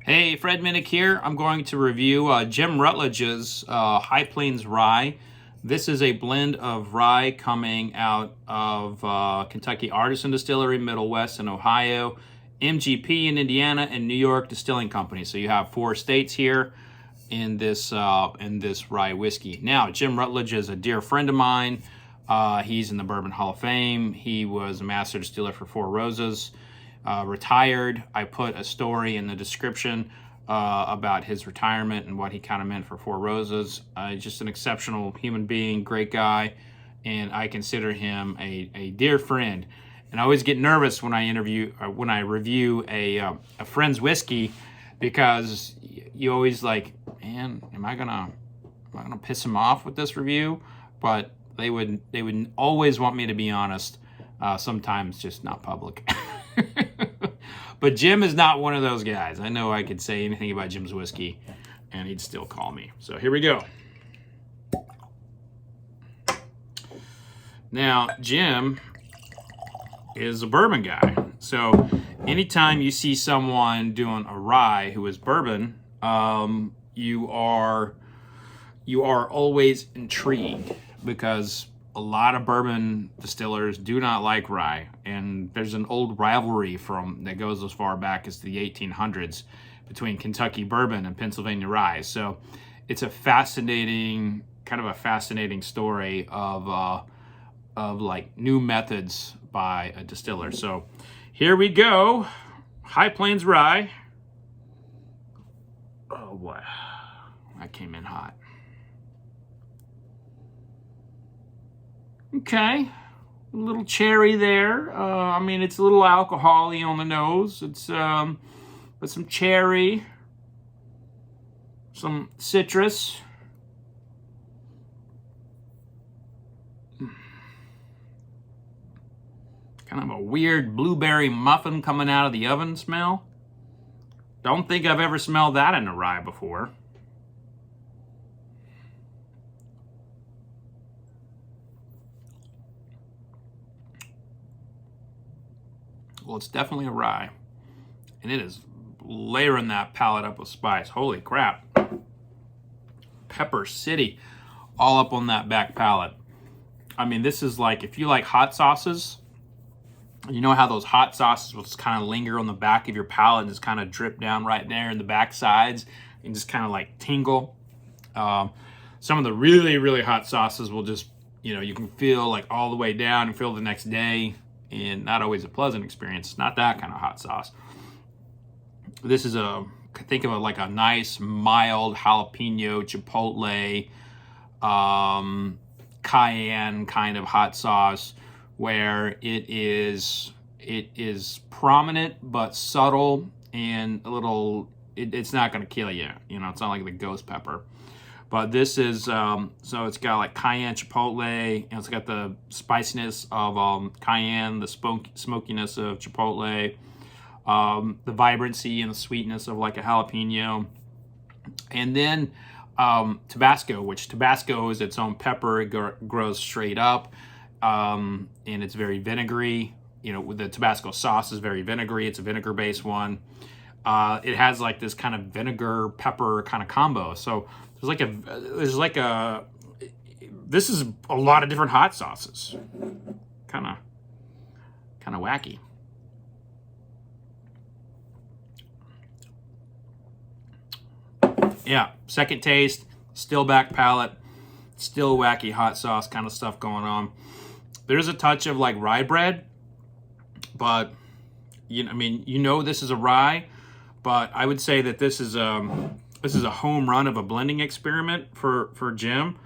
Hey, Fred Minnick here. I'm going to review Jim Rutledge's High Plains Rye. This is a blend of rye coming out of Kentucky Artisan Distillery, Middle West, and Ohio, MGP in Indiana, and New York Distilling Company. So you have 4 states here in this rye whiskey. Now, Jim Rutledge is a dear friend of mine. He's in the Bourbon Hall of Fame. He was a master distiller for Four Roses. Retired. I put a story in the description about his retirement and what he kind of meant for Four Roses. Just an exceptional human being, great guy, and I consider him a dear friend. And I always get nervous when I review a friend's whiskey, because you always like, man, am I gonna piss him off with this review? But they would always want me to be honest. Sometimes just not public. But Jim is not one of those guys. I know I could say anything about Jim's whiskey and he'd still call me. So here we go. Now, Jim is a bourbon guy. So anytime you see someone doing a rye who is bourbon, you are always intrigued, because a lot of bourbon distillers do not like rye, and there's an old rivalry that goes as far back as the 1800s between Kentucky bourbon and Pennsylvania rye. So it's a fascinating story of like new methods by a distiller. So here we go. High Plains Rye. Oh boy, that came in hot. Okay, a little cherry there. I mean, it's a little alcohol-y on the nose. It's but some cherry, some citrus. Kind of a weird blueberry muffin coming out of the oven smell. Don't think I've ever smelled that in a rye before. Well, it's definitely a rye, and it is layering that palate up with spice. Holy crap. Pepper City all up on that back palate. I mean, this is like, if you like hot sauces, you know how those hot sauces will just kind of linger on the back of your palate and just kind of drip down right there in the back sides and just kind of like tingle. Some of the really, really hot sauces will just, you can feel like all the way down and feel the next day. And not always a pleasant experience. It's not that kind of hot sauce. This is think of it like a nice, mild jalapeno, chipotle, cayenne kind of hot sauce, where it is prominent but subtle and a little. It's not going to kill you. It's not like the ghost pepper. But this is, so it's got like cayenne, chipotle, and it's got the spiciness of cayenne, the smokiness of chipotle, the vibrancy and the sweetness of like a jalapeno. And then Tabasco, which Tabasco is its own pepper. It grows straight up, and it's very vinegary. The Tabasco sauce is very vinegary. It's a vinegar-based one. It has like this kind of vinegar pepper kind of combo. So this is a lot of different hot sauces. Kind of wacky. Yeah, second taste, still back palate, still wacky hot sauce kind of stuff going on. There's a touch of like rye bread, but this is a rye, but I would say that this is a home run of a blending experiment for Jim.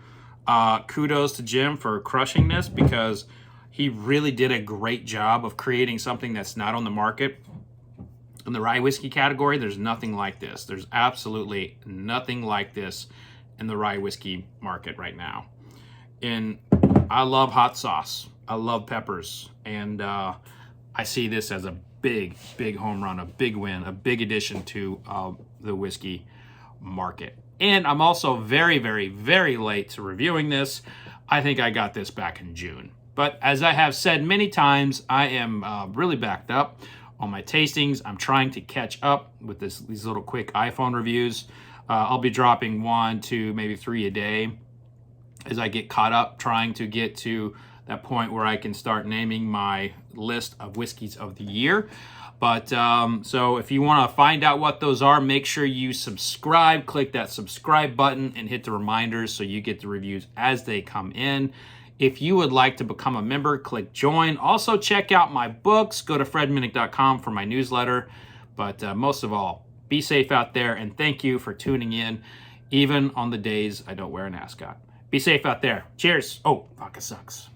Kudos to Jim for crushing this, because he really did a great job of creating something that's not on the market. In the rye whiskey category, there's nothing like this. There's absolutely nothing like this in the rye whiskey market right now. And I love hot sauce. I love peppers. And I see this as a big, big home run, a big win, a big addition to the whiskey market. And I'm also very, very, very late to reviewing this. I think I got this back in June. But as I have said many times, I am really backed up on my tastings. I'm trying to catch up with these little quick iPhone reviews. I'll be dropping 1 to maybe 3 a day as I get caught up, trying to get to that point where I can start naming my list of whiskeys of the year. But so if you want to find out what those are, make sure you subscribe. Click that subscribe button and hit the reminders so you get the reviews as they come in. If you would like to become a member, click join. Also, check out my books. Go to fredminnick.com for my newsletter. But most of all, be safe out there, and thank you for tuning in, even on the days I don't wear an ascot. Be safe out there. Cheers. Oh, vodka sucks.